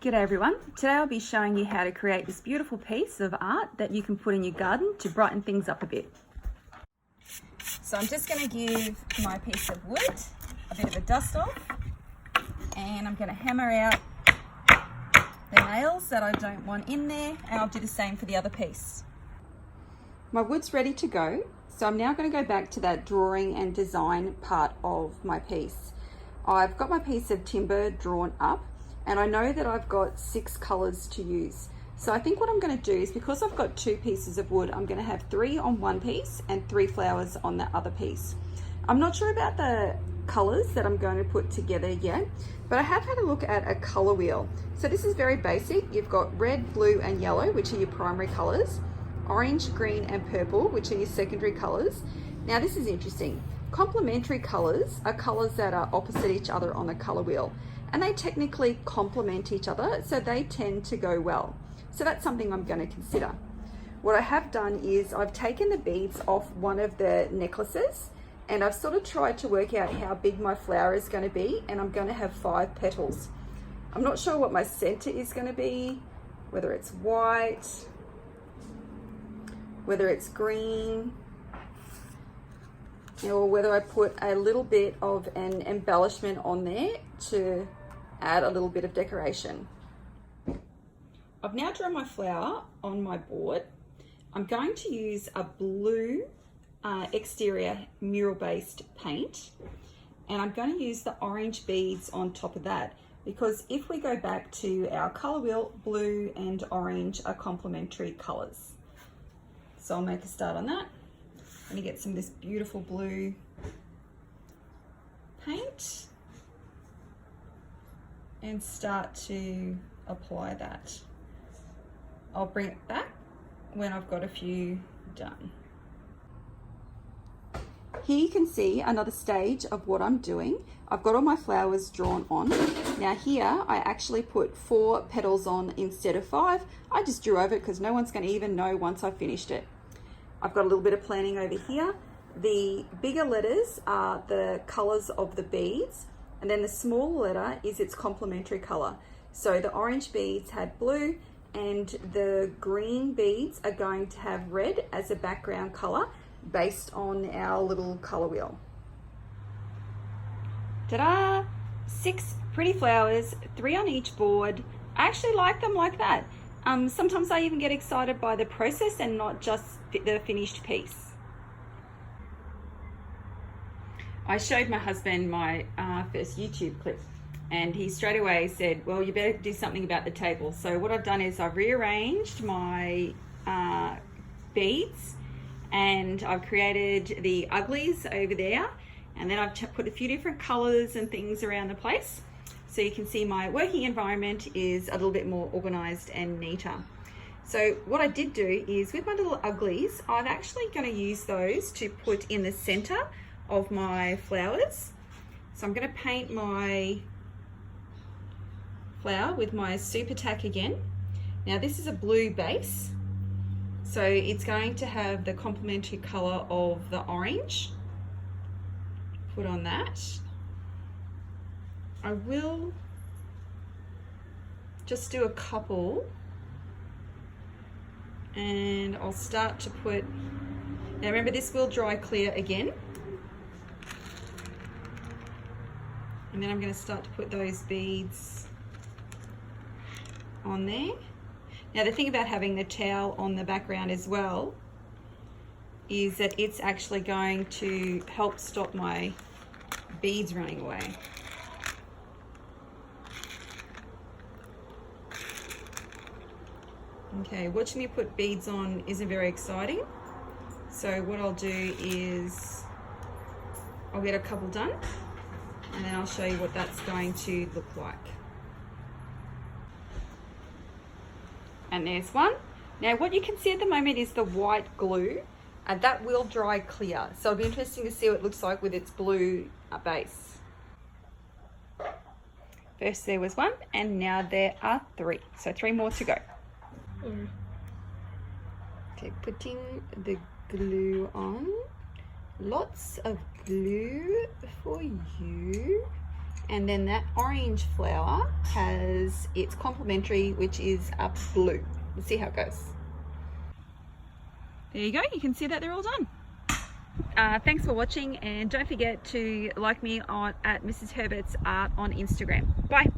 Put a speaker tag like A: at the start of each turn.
A: G'day everyone. Today I'll be showing you how to create this beautiful piece of art that you can put in your garden to brighten things up a bit. So I'm just going to give my piece of wood a bit of a dust off, and I'm going to hammer out the nails that I don't want in there, and I'll do the same for the other piece. My wood's ready to go, so I'm now going to go back to that drawing and design part of my piece. I've got my piece of timber drawn up, and I know that I've got 6 colors to use. So I think what I'm going to do is, because I've got 2 pieces of wood, I'm going to have 3 on one piece and 3 flowers on the other piece. I'm not sure about the colors that I'm going to put together yet, but I have had a look at a color wheel. So this is very basic. You've got red, blue and yellow, which are your primary colors, orange, green and purple, which are your secondary colors. Now this is interesting. Complementary colors are colors that are opposite each other on the color wheel, and they technically complement each other, so they tend to go well. So that's something I'm going to consider. What I have done is I've taken the beads off one of the necklaces, and I've sort of tried to work out how big my flower is going to be, and I'm going to have 5 petals. I'm not sure what my center is going to be, whether it's white, whether it's green, or whether I put a little bit of an embellishment on there to add a little bit of decoration. I've now drawn my flower on my board. I'm going to use a blue exterior mural-based paint, and I'm going to use the orange beads on top of that, because if we go back to our color wheel, blue and orange are complementary colors. So I'll make a start on that. I'm going to get some of this beautiful blue paint and start to apply that. I'll bring it back when I've got a few done. Here you can see another stage of what I'm doing. I've got all my flowers drawn on. Now here I actually put 4 petals on instead of 5. I just drew over it because no one's going to even know once I finished it. I've got a little bit of planning over here. The bigger letters are the colors of the beads, and then the smaller letter is its complementary color. So the orange beads had blue, and the green beads are going to have red as a background color based on our little color wheel. Ta-da! 6 pretty flowers, 3 on each board. I actually like them like that. Sometimes I even get excited by the process and not just the finished piece. I showed my husband my first YouTube clip, and he straight away said, well, you better do something about the table. So what I've done is I've rearranged my beads, and I've created the uglies over there, and then I've put a few different colors and things around the place. So you can see my working environment is a little bit more organized and neater. So what I did do is, with my little uglies, I'm actually going to use those to put in the center of my flowers. So I'm going to paint my flower with my Super Tack again. Now this is a blue base, so it's going to have the complementary color of the orange. Put on that. I will just do a couple, and I'll start to put, now remember this will dry clear again, and then I'm going to start to put those beads on there. Now the thing about having the towel on the background as well is that it's actually going to help stop my beads running away. Okay, watching me put beads on isn't very exciting. So what I'll do is I'll get a couple done, and then I'll show you what that's going to look like. And there's one. Now what you can see at the moment is the white glue, and that will dry clear. So it'll be interesting to see what it looks like with its blue base. First there was 1, and now there are 3. So 3 more to go. Okay, putting the glue on. Lots of glue for you. And then that orange flower has its complementary, which is a blue. Let's see how it goes. There you go, you can see that they're all done. Thanks for watching, and don't forget to like me at Mrs. Herbert's Art on Instagram. Bye.